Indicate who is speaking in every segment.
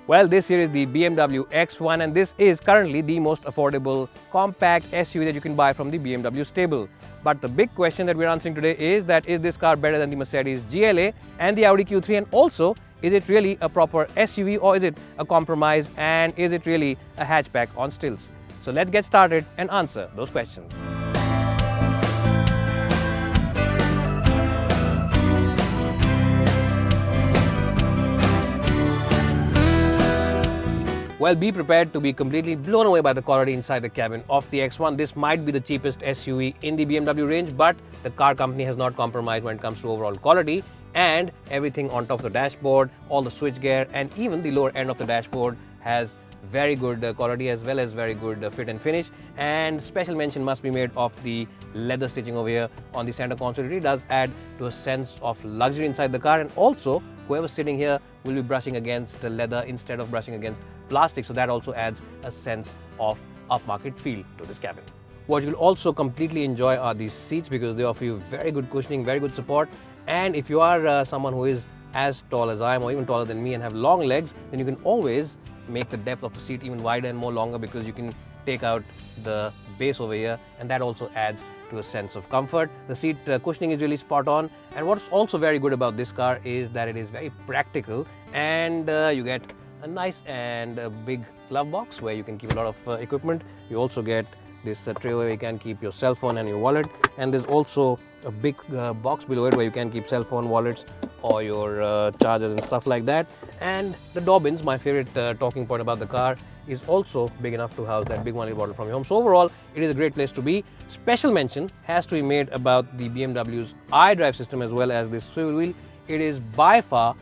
Speaker 1: Well, this here is the BMW X1 and this is currently the most affordable compact SUV that you can buy from the BMW stable. But the big question that we're answering today is this car better than the Mercedes GLA and the Audi Q3, and also is it really a proper SUV or is it a compromise, and is it really a hatchback on stilts? So let's get started and answer those questions. Well, be prepared to be completely blown away by the quality inside the cabin of the X1. This might be the cheapest SUV in the BMW range, but the car company has not compromised when it comes to overall quality, and everything on top of the dashboard, all the switchgear and even the lower end of the dashboard has very good quality as well as very good fit and finish. And special mention must be made of the leather stitching over here on the center console. It really does add to a sense of luxury inside the car, and also whoever's sitting here will be brushing against the leather instead of brushing against plastic, so that also adds a sense of upmarket feel to this cabin. What you'll also completely enjoy are these seats, because they offer you very good cushioning, very good support, and if you are someone who is as tall as I am or even taller than me and have long legs, then you can always make the depth of the seat even wider and more longer, because you can take out the base over here, and that also adds to a sense of comfort. The seat cushioning is really spot on, and what's also very good about this car is that it is very practical, and you get a nice and big glove box where you can keep a lot of equipment. You also get this tray where you can keep your cell phone and your wallet, and there's also a big box below it where you can keep cell phone, wallets or your chargers and stuff like that. And the door bins, my favorite talking point about the car, is also big enough to house that big 1 litre bottle from your home. So overall, it is a great place to be. Special mention has to be made about the BMW's iDrive system as well as this swivel wheel. It is by far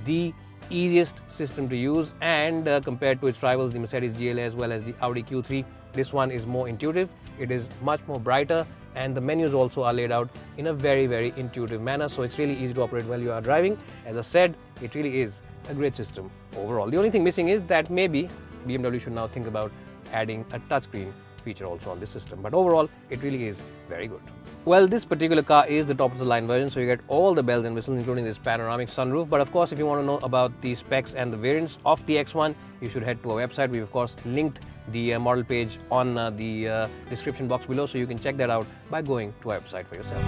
Speaker 1: the easiest system to use, and compared to its rivals, the Mercedes GLA as well as the Audi Q3, this one is more intuitive. It is much more brighter, and the menus also are laid out in a very intuitive manner, so it's really easy to operate while you are driving. As I said, it really is a great system overall. The only thing missing is that maybe BMW should now think about adding a touchscreen feature also on this system, but overall it really is very good. Well, this particular car is the top of the line version, so you get all the bells and whistles including this panoramic sunroof. But of course, if you want to know about the specs and the variants of the X1, you should head to our website. We've of course linked the model page on the description box below, so you can check that out by going to our website for yourself.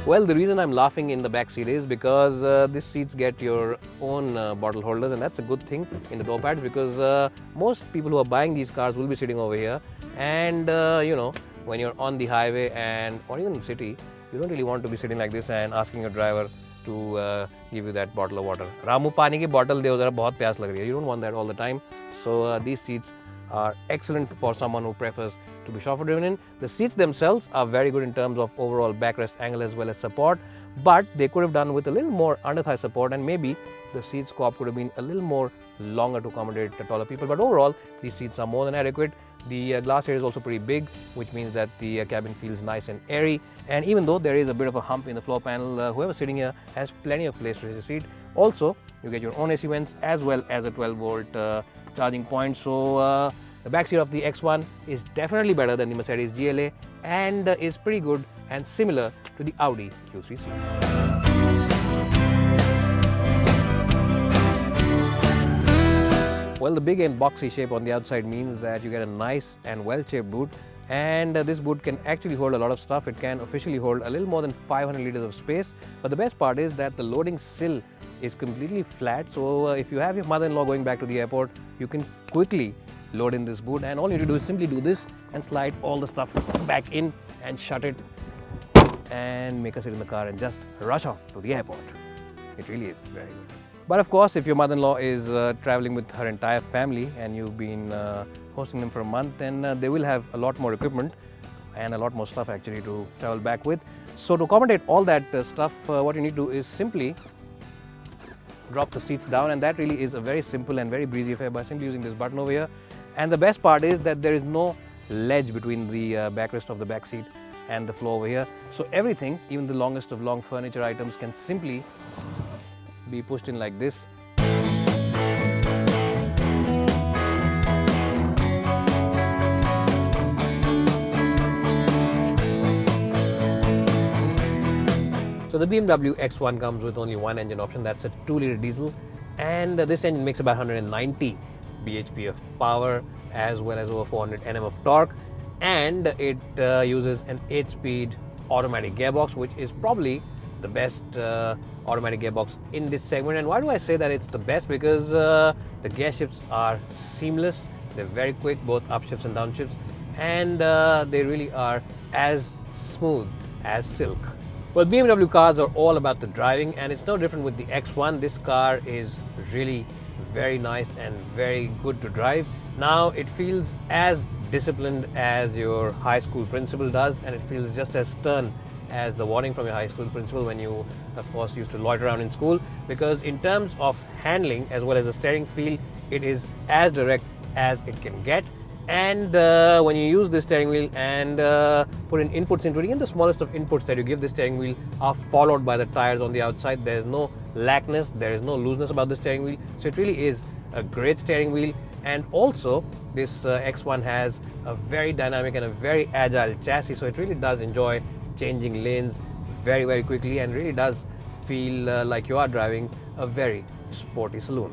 Speaker 1: Well, the reason I'm laughing in the back seat is because these seats get your own bottle holders, and that's a good thing in the door pads, because most people who are buying these cars will be sitting over here, and you know, when you're on the highway and or even in the city, you don't really want to be sitting like this and asking your driver to give you that bottle of water. Ramu, pani ki bottle de zara, bahut pyas lag rahi hai. You don't want that all the time. So these seats are excellent for someone who prefers to be chauffeur driven in. The seats themselves are very good in terms of overall backrest angle as well as support, but they could have done with a little more under thigh support, and maybe the seat scope could have been a little more longer to accommodate the taller people. But overall, these seats are more than adequate. The glass area is also pretty big, which means that the cabin feels nice and airy, and even though there is a bit of a hump in the floor panel, whoever's sitting here has plenty of place to raise his feet. Also, you get your own AC vents as well as a 12-volt charging point. So the back seat of the X1 is definitely better than the Mercedes GLA, and is pretty good and similar to the Audi Q3 seats. Well, the big and boxy shape on the outside means that you get a nice and well-shaped boot, and this boot can actually hold a lot of stuff. It can officially hold a little more than 500 liters of space, but the best part is that the loading sill is completely flat, so if you have your mother-in-law going back to the airport, you can quickly load in this boot, and all you need to do is simply do this and slide all the stuff back in and shut it and make us sit in the car and just rush off to the airport. It really is very good. But of course, if your mother-in-law is traveling with her entire family and you've been hosting them for a month, then they will have a lot more equipment and a lot more stuff actually to travel back with. So to accommodate all that stuff, what you need to do is simply drop the seats down, and that really is a very simple and very breezy affair by simply using this button over here. And the best part is that there is no ledge between the backrest of the back seat and the floor over here. So everything, even the longest of long furniture items, can simply be pushed in like this. So So the BMW X1 comes with only one engine option, that's a 2-liter diesel, and this engine makes about 190 bhp of power as well as over 400 Nm of torque, and it uses an 8-speed automatic gearbox, which is probably the best automatic gearbox in this segment. And why do I say that it's the best? Because the gear shifts are seamless, they're very quick, both upshifts and downshifts, and they really are as smooth as silk. Well, BMW cars are all about the driving, and it's no different with the X1. This car is really very nice and very good to drive. Now it feels as disciplined as your high school principal does, and it feels just as stern as the warning from your high school principal when you, of course, used to loiter around in school, because in terms of handling as well as the steering feel, it is as direct as it can get. And when you use the steering wheel and put in inputs into it, even the smallest of inputs that you give the steering wheel are followed by the tires on the outside. There is no lackness, there is no looseness about the steering wheel, so it really is a great steering wheel. And also this X1 has a very dynamic and a very agile chassis, so it really does enjoy changing lanes very quickly, and really does feel like you are driving a very sporty saloon.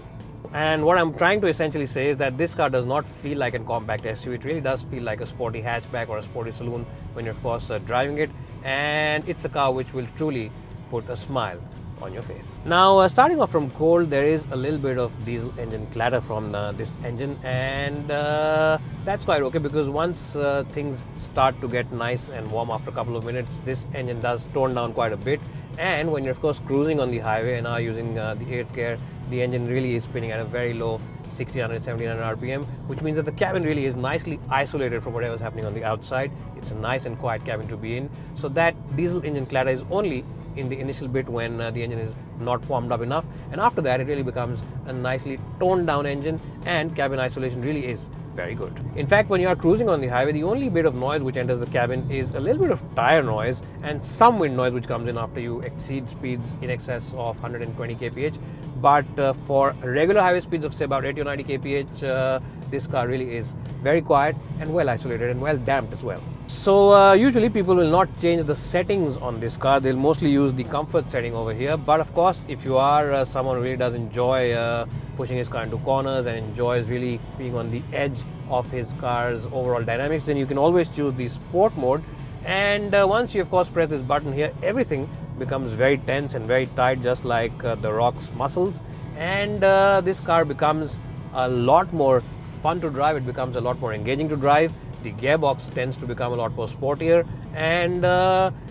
Speaker 1: And what I'm trying to essentially say is that this car does not feel like a compact SUV. It really does feel like a sporty hatchback or a sporty saloon when you're, of course, driving it. And it's a car which will truly put a smile on your face. Now, starting off from cold, there is a little bit of diesel engine clatter from this engine, and that's quite okay, because once things start to get nice and warm after a couple of minutes, this engine does tone down quite a bit. And when you're, of course, cruising on the highway and are using the 8th gear, the engine really is spinning at a very low 1600, 1700 RPM, which means that the cabin really is nicely isolated from whatever's happening on the outside. It's a nice and quiet cabin to be in. So that diesel engine clatter is only in the initial bit when the engine is not warmed up enough, and after that it really becomes a nicely toned down engine, and cabin isolation really is very good. In fact, when you are cruising on the highway, the only bit of noise which enters the cabin is a little bit of tire noise and some wind noise which comes in after you exceed speeds in excess of 120 kph. But for regular highway speeds of say about 80 or 90 kph, this car really is very quiet and well isolated and well damped as well. So usually people will not change the settings on this car. They'll mostly use the comfort setting over here. But of course, if you are someone who really does enjoy pushing his car into corners and enjoys really being on the edge of his car's overall dynamics, then you can always choose the sport mode. And once you, of course, press this button here, everything becomes very tense and very tight, just like The Rock's muscles. And this car becomes a lot more fun to drive. It becomes a lot more engaging to drive. The gearbox tends to become a lot more sportier, and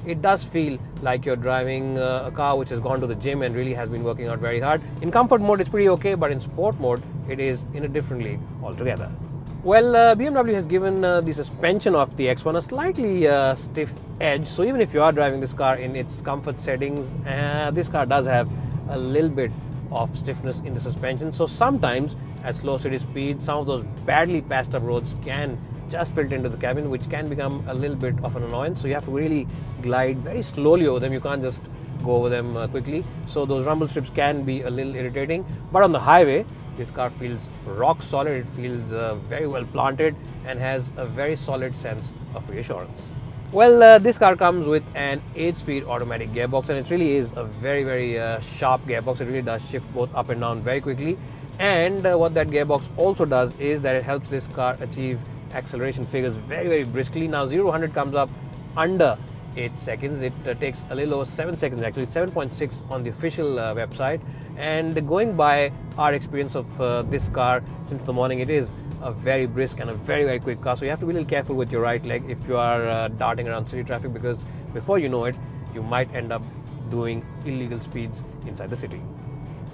Speaker 1: it does feel like you're driving a car which has gone to the gym and really has been working out very hard. In comfort mode, it's pretty okay, but in sport mode, it is in a different league altogether. Well, BMW has given the suspension of the X1 a slightly stiff edge, so even if you are driving this car in its comfort settings, this car does have a little bit of stiffness in the suspension. So sometimes at slow city speeds, some of those badly patched up roads can just filter into the cabin, which can become a little bit of an annoyance. So you have to really glide very slowly over them. You can't just go over them quickly. So those rumble strips can be a little irritating. But on the highway, this car feels rock solid. It feels very well planted and has a very solid sense of reassurance. Well, this car comes with an 8-speed automatic gearbox, and it really is a very sharp gearbox. It really does shift both up and down very quickly. And what that gearbox also does is that it helps this car achieve acceleration figures very briskly. Now 0 to 100 comes up under 8 seconds. It takes a little over 7 seconds actually. It's 7.6 on the official website. And going by our experience of this car since the morning, it is a very brisk and a very quick car. So you have to be a little careful with your right leg if you are darting around city traffic, because before you know it, you might end up doing illegal speeds inside the city.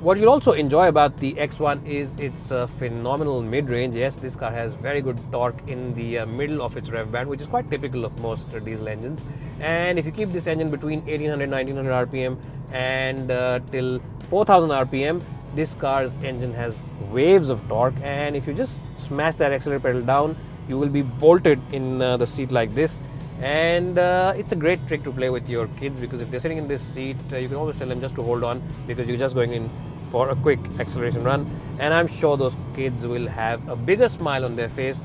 Speaker 1: What you'll also enjoy about the X1 is its phenomenal mid-range. Yes, this car has very good torque in the middle of its rev band, which is quite typical of most diesel engines. And if you keep this engine between 1800-1900 RPM and till 4000 RPM, this car's engine has waves of torque. And if you just smash that accelerator pedal down, you will be bolted in the seat like this. And it's a great trick to play with your kids, because if they're sitting in this seat, you can always tell them just to hold on, because you're just going in for a quick acceleration run, and I'm sure those kids will have a bigger smile on their face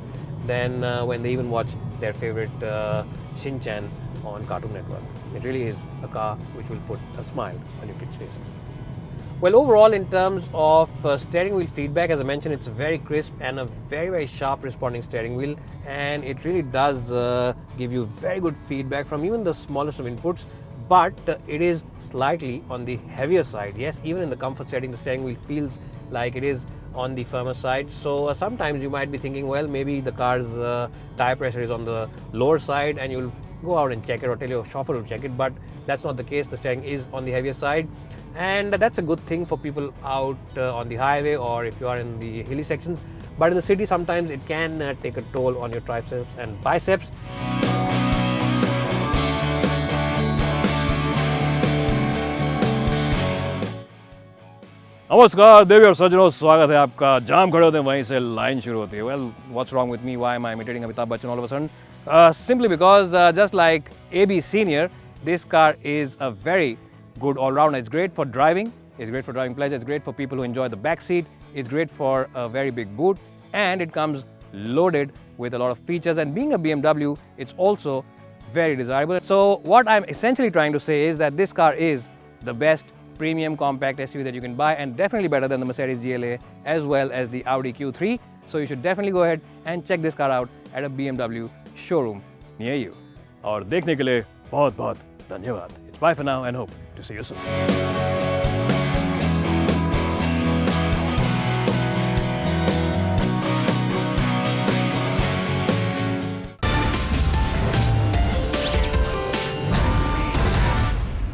Speaker 1: than when they even watch their favorite Shin-chan on Cartoon Network. It really is a car which will put a smile on your kids' faces. Well, overall, in terms of steering wheel feedback, as I mentioned, it's very crisp and a very, very sharp responding steering wheel, and it really does give you very good feedback from even the smallest of inputs, but it is slightly on the heavier side. Yes, even in the comfort setting, the steering wheel feels like it is on the firmer side. So sometimes you might be thinking, well, maybe the car's tire pressure is on the lower side, and you'll go out and check it or tell your chauffeur to check it, but that's not the case. The steering is on the heavier side, and that's a good thing for people out on the highway or if you are in the hilly sections. But in the city, sometimes it can take a toll on your triceps and biceps.
Speaker 2: नमस्कार देवी और सज्जनों, स्वागत है आपका। जाम खड़े होते हैं वहीं से लाइन शुरू होती है। Well, what's wrong with me? Why am I imitating Amitabh Bachchan all of a sudden? Simply because just like AB Senior, this car is a very good all-rounder. It's great for driving, it's great for driving pleasure, it's great for people who enjoy the back seat, it's great for a very big boot, and it comes loaded with a lot of features. And being a BMW, it's also very desirable. So what I'm essentially trying to say is that this car is the best premium compact SUV that you can buy, and definitely better than the Mercedes GLA as well as the Audi Q3. So you should definitely go ahead and check this car out at a BMW showroom near you.
Speaker 3: और देखने के लिए बहुत बहुत धन्यवाद. It's bye for now and hope to see you soon.